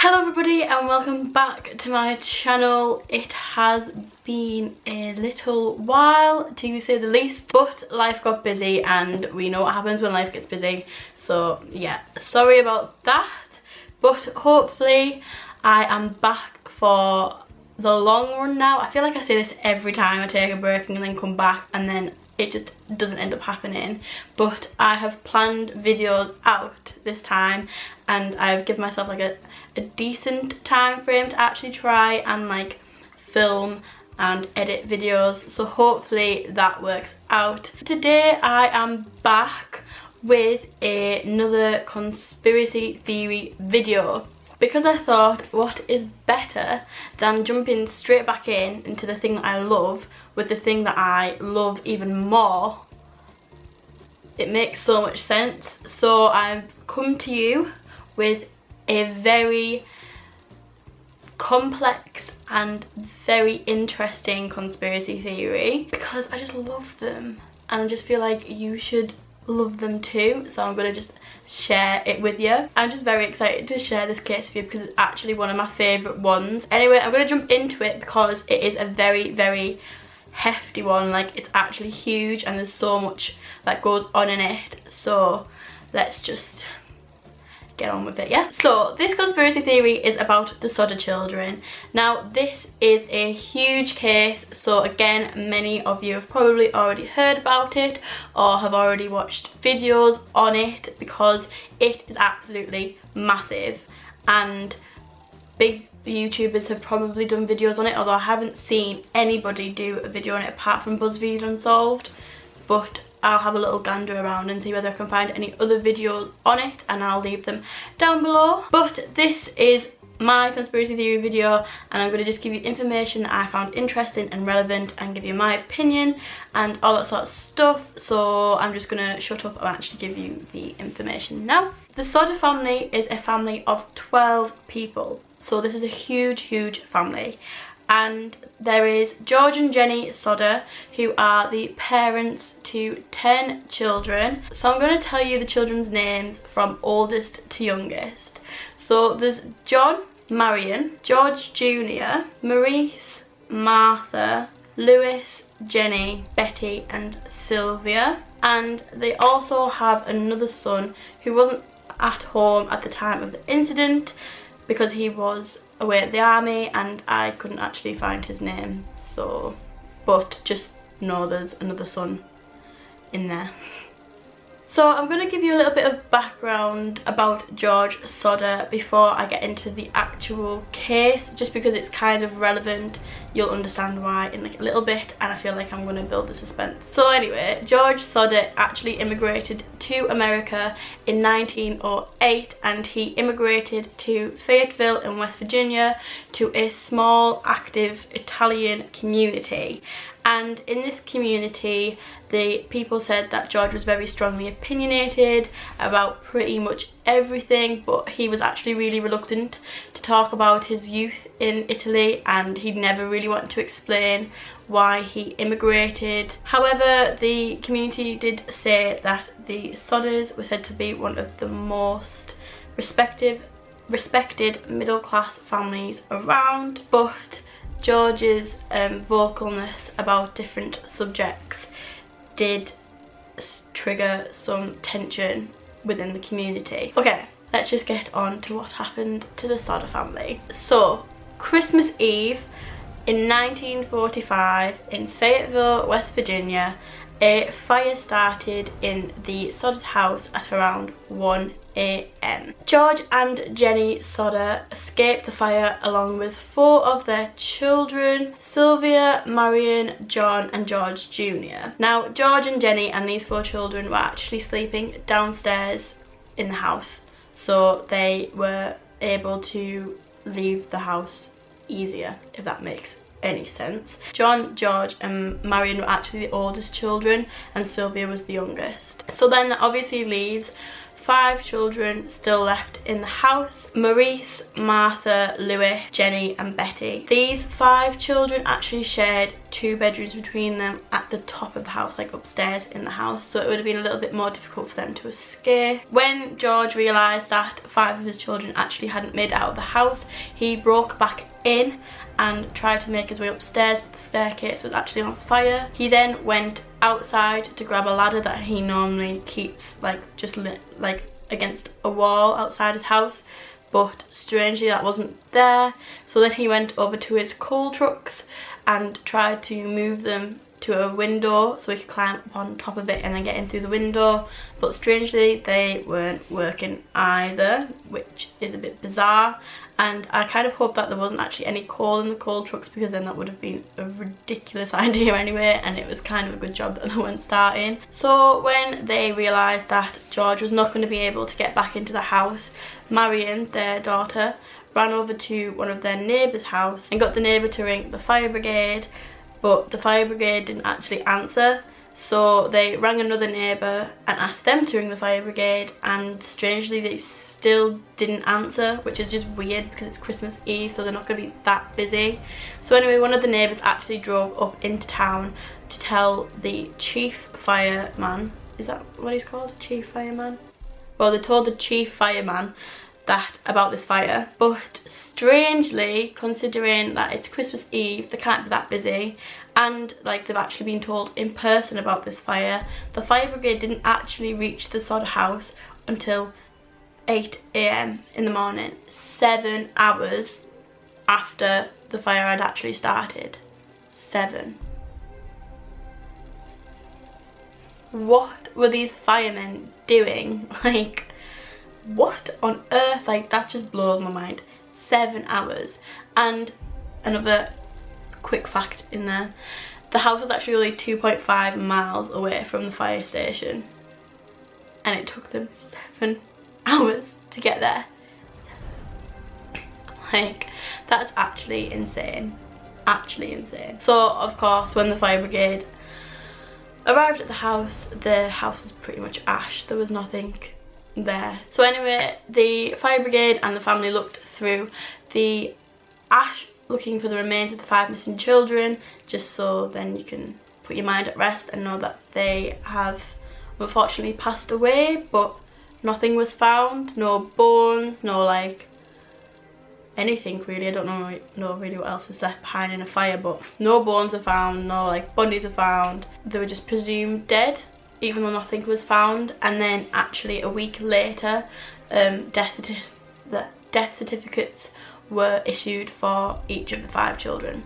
Hello everybody and welcome back to my channel. It has been a little while to say the least, but life got busy and we know what happens when life gets busy. So yeah, sorry about that, but hopefully I am back for the long run now. I feel like I say this every time I take a break and then come back and then it just doesn't end up happening, but I have planned videos out this time and I've given myself like a decent time frame to actually try and like film and edit videos, so hopefully that works out. Today I am back with another conspiracy theory video because I thought what is better than jumping straight back into the thing that I love with the thing that I love even more. It makes so much sense. So I've come to you with a very complex and very interesting conspiracy theory because I just love them and I just feel like you should love them too, so I'm going to just share it with you. I'm just very excited to share this case with you because it's actually one of my favourite ones. Anyway, I'm going to jump into it because it is a very hefty one. Like, it's actually huge and there's so much that goes on in it, so let's just get on with it, yeah? So this conspiracy theory is about the Sodder children. Now this is a huge case, so again many of you have probably already heard about it or have already watched videos on it because it is absolutely massive and big YouTubers have probably done videos on it, although I haven't seen anybody do a video on it apart from BuzzFeed Unsolved, but I'll have a little gander around and see whether I can find any other videos on it and I'll leave them down below. But this is my conspiracy theory video and I'm going to just give you information that I found interesting and relevant and give you my opinion and all that sort of stuff. So I'm just going to shut up and actually give you the information now. The Sodder family is a family of 12 people. So this is a huge family. And there is George and Jenny Sodder, who are the parents to 10 children. So I'm going to tell you the children's names from oldest to youngest. So there's John, Marion, George Jr., Maurice, Martha, Lewis, Jenny, Betty and Sylvia. And they also have another son who wasn't at home at the time of the incident because he was away at the army and I couldn't actually find his name, so but just know there's another son in there. So I'm going to give you a little bit of background about George Sodder before I get into the actual case, just because it's kind of relevant. You'll understand why in like a little bit and I feel like I'm going to build the suspense. So anyway, George Sodder actually immigrated to America in 1908 and he immigrated to Fayetteville in West Virginia to a small active Italian community. And in this community, the people said that George was very strongly opinionated about pretty much everything, but he was actually really reluctant to talk about his youth in Italy and he never really wanted to explain why he immigrated. However, the community did say that the Sodders were said to be one of the most respected middle-class families around, but George's vocalness about different subjects did trigger some tension within the community. Okay, let's just get on to what happened to the Sodder family. So, Christmas Eve in 1945 in Fayetteville, West Virginia, a fire started in the Sodder's house at around 1 AM. George and Jenny Sodder escaped the fire along with 4 of their children, Sylvia, Marion, John and George Jr. Now George and Jenny and these 4 children were actually sleeping downstairs in the house, so they were able to leave the house easier, if that makes any sense. John, George and Marion were actually the oldest children and Sylvia was the youngest. So then that obviously leaves 5 children still left in the house: Maurice, Martha, Louis, Jenny and Betty. These 5 children actually shared 2 bedrooms between them at the top of the house, like upstairs in the house, so it would have been a little bit more difficult for them to escape. When George realised that 5 of his children actually hadn't made it out of the house, he broke back in and tried to make his way upstairs, but the staircase was actually on fire. He then went outside to grab a ladder that he normally keeps like just lit, like against a wall outside his house, but strangely that wasn't there. So then he went over to his coal trucks and tried to move them to a window so he could climb up on top of it and then get in through the window, but strangely they weren't working either, which is a bit bizarre. And I kind of hope that there wasn't actually any coal in the coal trucks, because then that would have been a ridiculous idea anyway, and it was kind of a good job that they weren't starting. So when they realised that George was not going to be able to get back into the house, Marion, their daughter, ran over to one of their neighbour's house and got the neighbour to ring the fire brigade, but the fire brigade didn't actually answer. So they rang another neighbour and asked them to ring the fire brigade, and strangely they still didn't answer, which is just weird because it's Christmas Eve, so they're not going to be that busy. So anyway, one of the neighbours actually drove up into town to tell the chief fireman, is that what he's called? Chief fireman? Well, they told the chief fireman that about this fire, but strangely, considering that it's Christmas Eve, they can't be that busy, and like they've actually been told in person about this fire, the fire brigade didn't actually reach the Sodder house until 8 AM in the morning, 7 hours after the fire had actually started. 7. What were these firemen doing? Like, what on earth? Like, that just blows my mind. 7 hours. And another quick fact in there, the house was actually only 2.5 miles away from the fire station, and it took them 7 hours to get there. Like, that's actually insane. Actually insane. So of course when the fire brigade arrived at the house was pretty much ash. There was nothing there. So anyway, the fire brigade and the family looked through the ash looking for the remains of the 5 missing children, just so then you can put your mind at rest and know that they have unfortunately passed away, but nothing was found, no bones, no like anything really. I don't know really what else is left behind in a fire, but no bones were found, no like bodies were found. They were just presumed dead, even though nothing was found. And then actually a week later, death certificates were issued for each of the 5 children,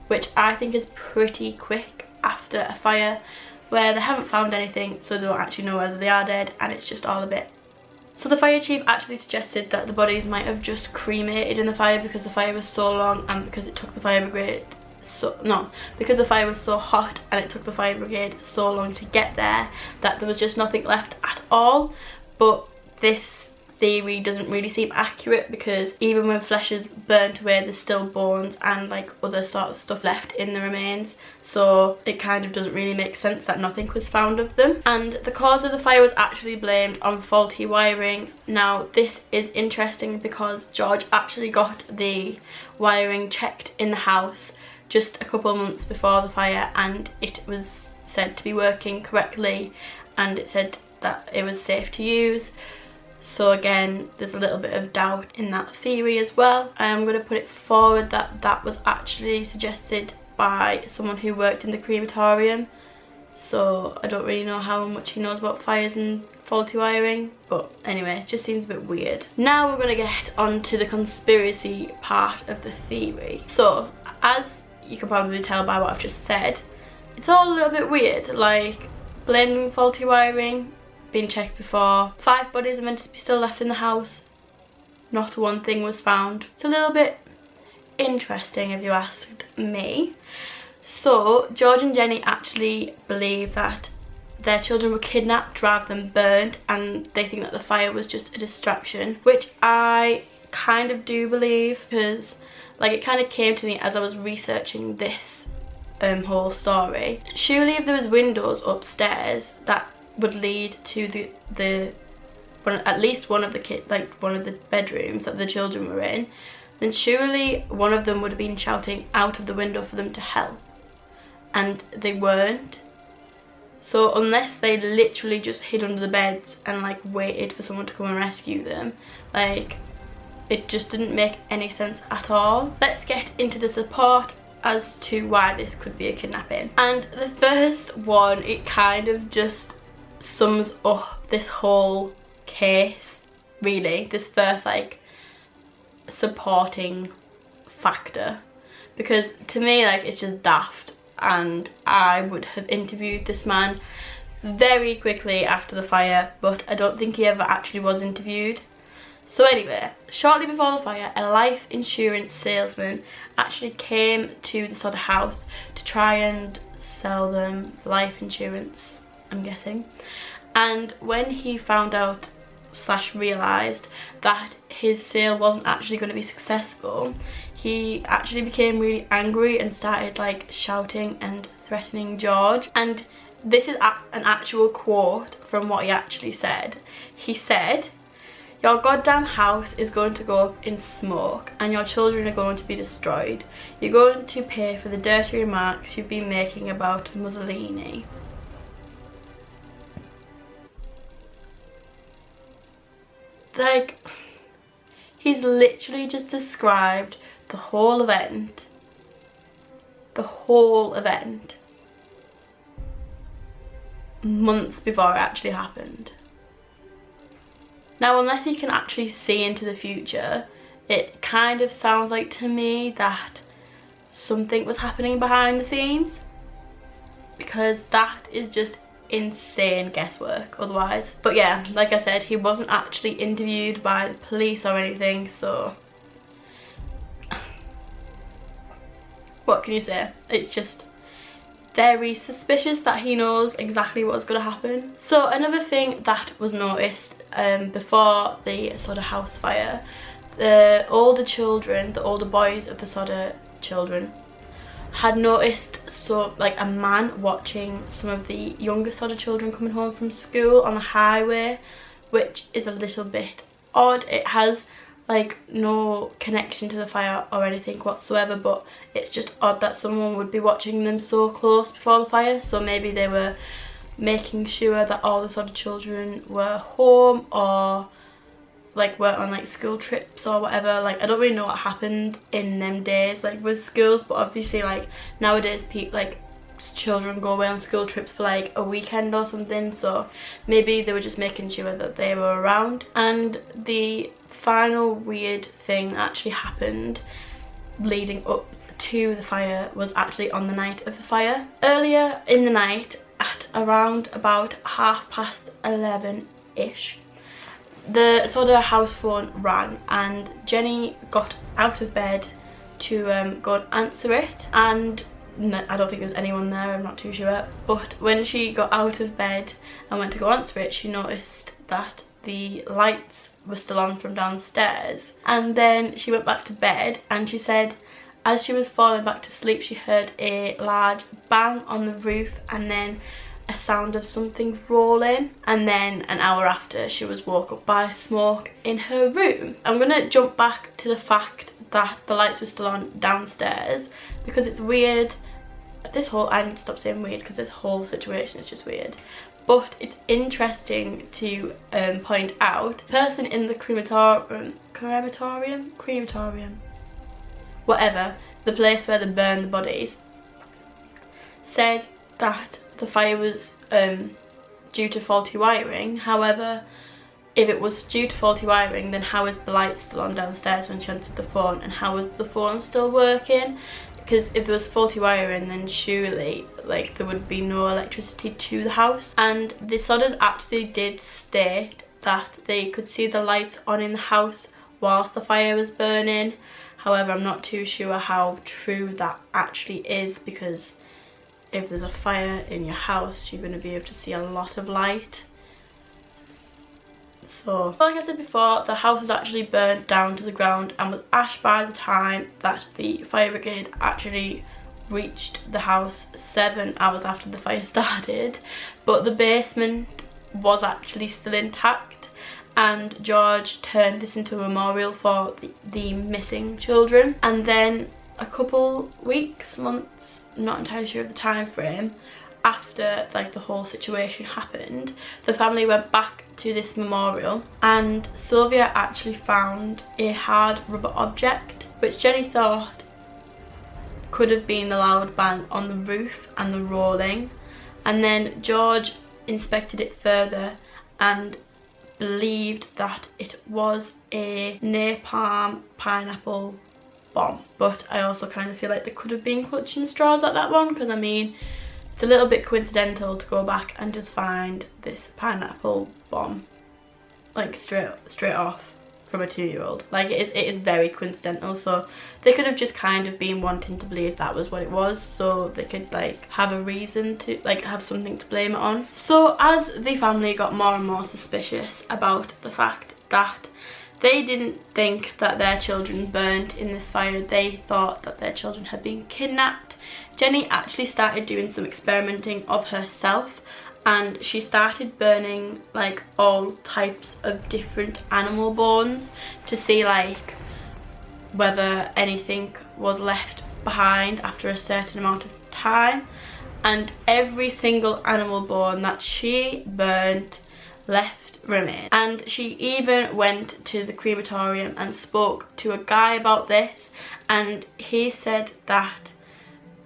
which I think is pretty quick after a fire where they haven't found anything, so they don't actually know whether they are dead, and it's just all a bit. So the fire chief actually suggested that the bodies might have just cremated in the fire because the fire was so long, and because it took the fire brigade because the fire was so hot and it took the fire brigade so long to get there, that there was just nothing left at all. But this theory doesn't really seem accurate, because even when flesh is burnt away, there's still bones and like other sort of stuff left in the remains, so it kind of doesn't really make sense that nothing was found of them. And the cause of the fire was actually blamed on faulty wiring. Now this is interesting because George actually got the wiring checked in the house just a couple of months before the fire, and it was said to be working correctly, and it said that it was safe to use. So again, there's a little bit of doubt in that theory as well. I'm going to put it forward that that was actually suggested by someone who worked in the crematorium. So I don't really know how much he knows about fires and faulty wiring, but anyway, it just seems a bit weird. Now we're going to get on to the conspiracy part of the theory. So as you can probably tell by what I've just said, it's all a little bit weird, like blaming faulty wiring, been checked before, 5 bodies are meant to be still left in the house, not one thing was found. It's a little bit interesting if you asked me. So George and Jenny actually believe that their children were kidnapped rather than burned, and they think that the fire was just a distraction, which I kind of do believe, because like it kind of came to me as I was researching this whole story. Surely if there was windows upstairs that would lead to the at least one of the like one of the bedrooms that the children were in, then surely one of them would have been shouting out of the window for them to help, and they weren't. So unless they literally just hid under the beds and like waited for someone to come and rescue them, like, it just didn't make any sense at all. Let's get into the support as to why this could be a kidnapping. And the first one, it kind of just sums up this whole case, really. This first like supporting factor, because to me, like, it's just daft, and I would have interviewed this man very quickly after the fire, but I don't think he ever actually was interviewed. So anyway, shortly before the fire, a life insurance salesman actually came to the Sodder house to try and sell them life insurance, I'm guessing. And when he found out / realised that his sale wasn't actually going to be successful, he actually became really angry and started like shouting and threatening George. And this is an actual quote from what he actually said. He said, "Your goddamn house is going to go up in smoke and your children are going to be destroyed. You're going to pay for the dirty remarks you've been making about Mussolini." Like, he's literally just described the whole event. Months before it actually happened. Now, unless you can actually see into the future, it kind of sounds like to me that something was happening behind the scenes, because that is just insane guesswork otherwise. But yeah, like I said, he wasn't actually interviewed by the police or anything, so what can you say? It's just very suspicious that he knows exactly what's going to happen. So another thing that was noticed before the Sodder house fire, the older boys of the Sodder children had noticed a man watching some of the younger Sodder children coming home from school on the highway, which is a little bit odd. It has like no connection to the fire or anything whatsoever, but it's just odd that someone would be watching them so close before the fire. So maybe they were making sure that all the Sodder children were home, or like were on like school trips or whatever. Like, I don't really know what happened in them days like with schools, but obviously like nowadays children go away on school trips for like a weekend or something, so maybe they were just making sure that they were around. And the final weird thing that actually happened leading up to the fire was actually on the night of the fire. Earlier in the night, at around about 11:30ish, the Sodder house phone rang, and Jenny got out of bed to go and answer it, and I don't think there was anyone there, I'm not too sure. But when she got out of bed and went to go answer it, she noticed that the lights were still on from downstairs. And then she went back to bed, and she said as she was falling back to sleep, she heard a large bang on the roof and then a sound of something rolling. And then an hour after, she was woke up by smoke in her room. I'm gonna jump back to the fact that the lights were still on downstairs, because it's weird. I need to stop saying weird, because this whole situation is just weird. But it's interesting to point out, the person in the crematorium, whatever, the place where they burn the bodies, said that the fire was due to faulty wiring. However, if it was due to faulty wiring, then how is the light still on downstairs when she answered the phone, and how is the phone still working? Because if there was faulty wiring, then surely like there would be no electricity to the house. And the Sodders actually did state that they could see the lights on in the house whilst the fire was burning. However, I'm not too sure how true that actually is, because if there's a fire in your house, you're going to be able to see a lot of light. So, like I said before, the house was actually burnt down to the ground and was ash by the time that the fire brigade actually reached the house 7 hours after the fire started. But the basement was actually still intact, and George turned this into a memorial for the missing children. And then a couple weeks, months, not entirely sure of the time frame, after like the whole situation happened, the family went back to this memorial, and Sylvia actually found a hard rubber object which Jenny thought could have been the loud bang on the roof and the rolling. And then George inspected it further and believed that it was a napalm pineapple bomb. But I also kind of feel like they could have been clutching straws at that one, because I mean, it's a little bit coincidental to go back and just find this pineapple bomb like straight off from a 2-year-old. Like it is very coincidental, so they could have just kind of been wanting to believe that was what it was, so they could like have a reason to like have something to blame it on. So as the family got more and more suspicious about the fact that they didn't think that their children burnt in this fire, they thought that their children had been kidnapped, Jenny actually started doing some experimenting of herself, and she started burning like all types of different animal bones to see like whether anything was left behind after a certain amount of time. And every single animal bone that she burnt left remain. And she even went to the crematorium and spoke to a guy about this, and he said that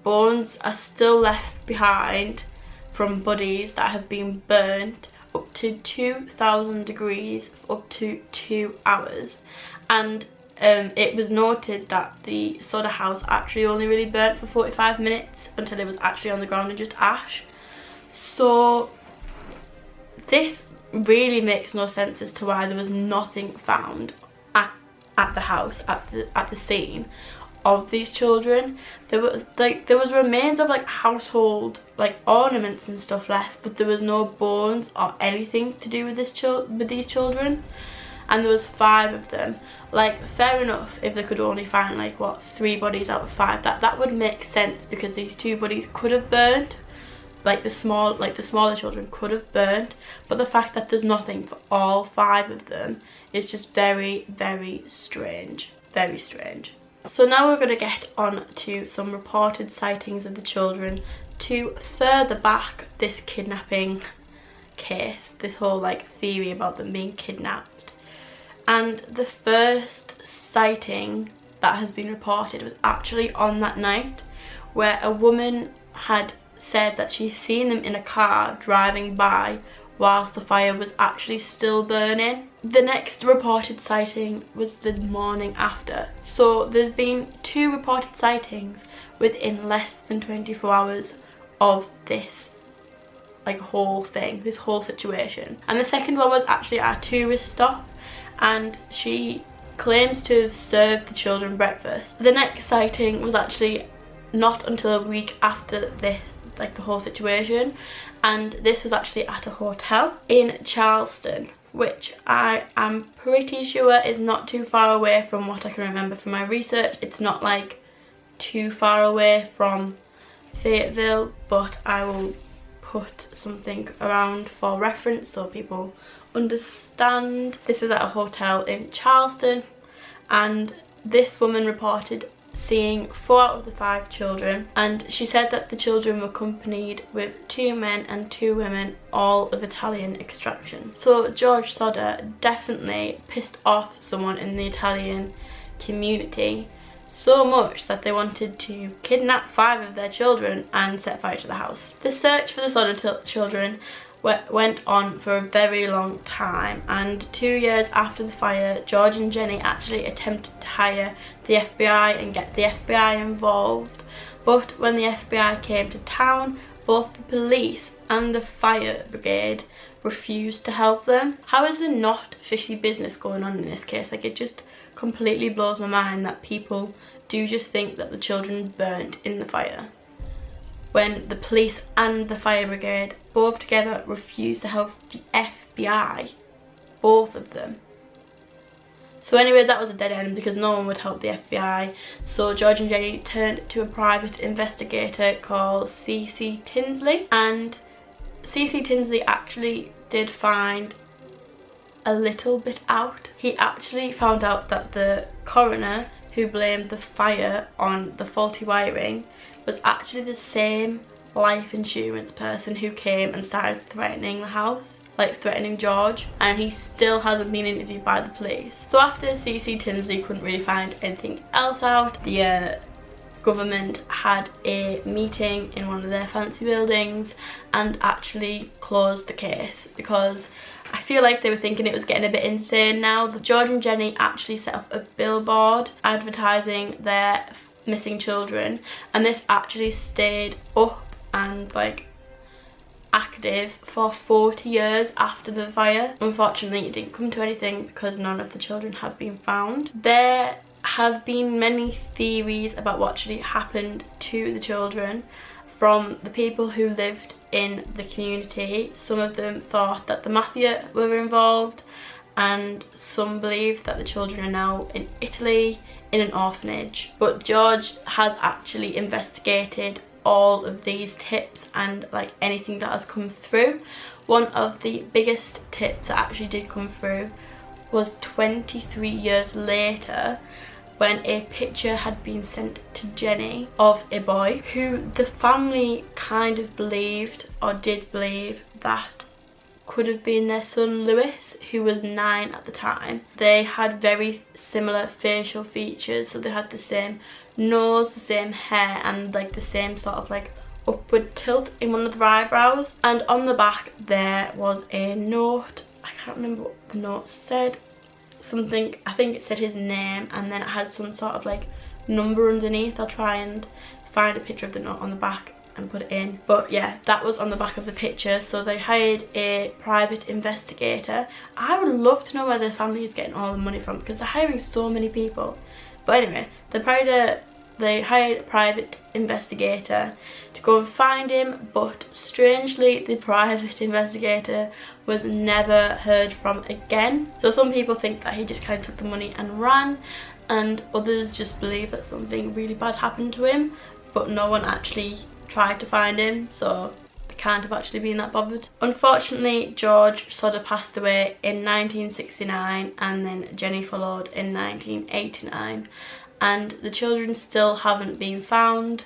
bones are still left behind from bodies that have been burnt up to 2,000 degrees for up to 2 hours. And it was noted that the Sodder house actually only really burnt for 45 minutes until it was actually on the ground and just ash. So this really makes no sense as to why there was nothing found at the house, at the scene of these children. There was remains of like household like ornaments and stuff left, but there was no bones or anything to do with these children. And there was 5 of them. Like, fair enough if they could only find like what, 3 bodies out of 5, that would make sense, because these 2 bodies could have burnt, like the smaller children could have burnt, but the fact that there's nothing for all 5 of them is just very, very strange. Very strange. So now we're going to get on to some reported sightings of the children to further back this kidnapping case, this whole like theory about them being kidnapped. And the first sighting that has been reported was actually on that night, where a woman had said that she'd seen them in a car driving by whilst the fire was actually still burning. The next reported sighting was the morning after. So there's been 2 reported sightings within less than 24 hours of this like whole thing, this whole situation. And the second one was actually at a tourist stop, and she claims to have served the children breakfast. The next sighting was actually not until a week after this, like the whole situation, and this was actually at a hotel in Charleston, which I am pretty sure is not too far away from what I can remember from my research. It's not like too far away from Fayetteville, but I will put something around for reference so people understand. This is at a hotel in Charleston, and this woman reported seeing 4 out of the 5 children, and she said that the children were accompanied with 2 men and 2 women, all of Italian extraction. So George Sodder definitely pissed off someone in the Italian community so much that they wanted to kidnap 5 of their children and set fire to the house. The search for the Sodder children went on for a very long time, and 2 years after the fire, George and Jenny actually attempted to hire the FBI and get the FBI involved. But when the FBI came to town, both the police and the fire brigade refused to help them. How is there not fishy business going on in this case? Like, it just completely blows my mind that people do just think that the children burnt in the fire, when the police and the fire brigade both together refused to help the FBI, both of them. So anyway, that was a dead end because no one would help the FBI. So George and Jenny turned to a private investigator called C.C. Tinsley, and C.C. Tinsley actually did find a little bit out. He actually found out that the coroner who blamed the fire on the faulty wiring was actually the same life insurance person who came and started threatening the house, like threatening George, and he still hasn't been interviewed by the police. So after CC Tinsley couldn't really find anything else out, the government had a meeting in one of their fancy buildings and actually closed the case, because I feel like they were thinking it was getting a bit insane now. George and Jenny actually set up a billboard advertising their missing children, and this actually stayed up and like active for 40 years after the fire. Unfortunately, it didn't come to anything because none of the children have been found. There have been many theories about what actually happened to the children from the people who lived in the community. Some of them thought that the mafia were involved, and some believe that the children are now in Italy in an orphanage. But George has actually investigated all of these tips and like anything that has come through. One of the biggest tips that actually did come through was 23 years later, when a picture had been sent to Jenny of a boy who the family kind of believed, or did believe, that could have been their son Lewis, who was 9 at the time. They had very similar facial features, so they had the same nose, the same hair, and like the same sort of like upward tilt in one of their eyebrows. And on the back there was a note. I can't remember what the note said. Something, I think it said his name, and then it had some sort of like number underneath. I'll try and find a picture of the note on the back and put it in. But yeah, that was on the back of the picture. So they hired a private investigator. I would love to know where the family is getting all the money from, because they're hiring so many people. But anyway, they hired a private investigator to go and find him, but strangely the private investigator was never heard from again. So some people think that he just kind of took the money and ran, and others just believe that something really bad happened to him, but no one actually tried to find him, so they can't have actually been that bothered. Unfortunately, George Sodder passed away in 1969, and then Jenny followed in 1989. And the children still haven't been found,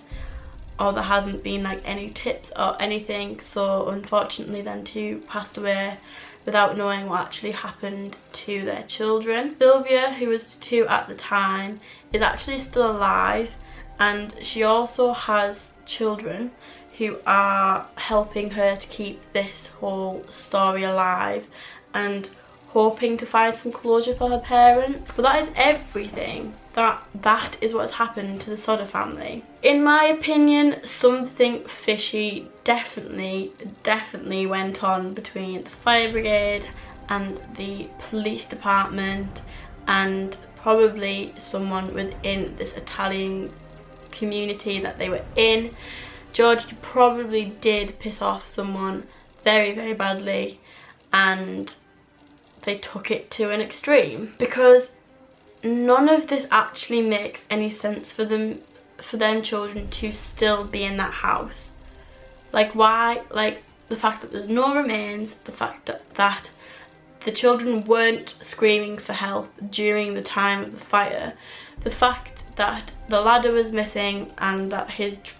or there haven't been like any tips or anything. So unfortunately them two passed away without knowing what actually happened to their children. Sylvia, who was 2 at the time, is actually still alive, and she also has children who are helping her to keep this whole story alive and hoping to find some closure for her parents. But that is everything. That is what's happened to the Sodder family. In my opinion, something fishy definitely went on between the fire brigade and the police department, and probably someone within this Italian community that they were in. George probably did piss off someone very, very badly, and they took it to an extreme, because none of this actually makes any sense for them children to still be in that house. Like, why? Like, the fact that there's no remains, the fact that the children weren't screaming for help during the time of the fire, the fact that the ladder was missing, and that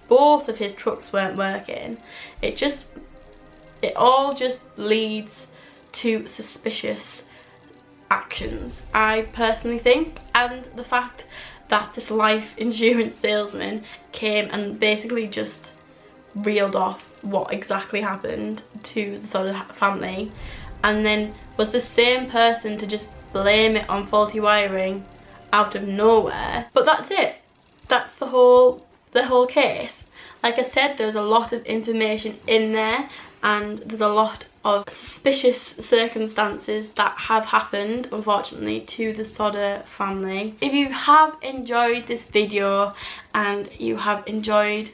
both of his trucks weren't working. It all just leads to suspicious actions, I personally think. And the fact that this life insurance salesman came and basically just reeled off what exactly happened to the Sodder family, and then was the same person to just blame it on faulty wiring out of nowhere. But that's it. That's the whole case. Like I said, there's a lot of information in there, and there's a lot of suspicious circumstances that have happened, unfortunately, to the Sodder family. If you have enjoyed this video and you have enjoyed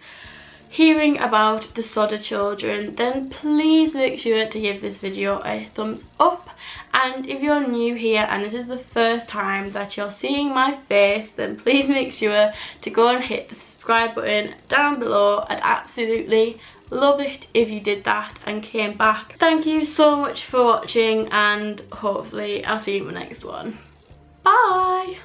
hearing about the Sodder children, then please make sure to give this video a thumbs up. And if you're new here and this is the first time that you're seeing my face, then please make sure to go and hit the subscribe button down below. I'd absolutely love it if you did that and came back. Thank you so much for watching, and hopefully I'll see you in my next one. Bye!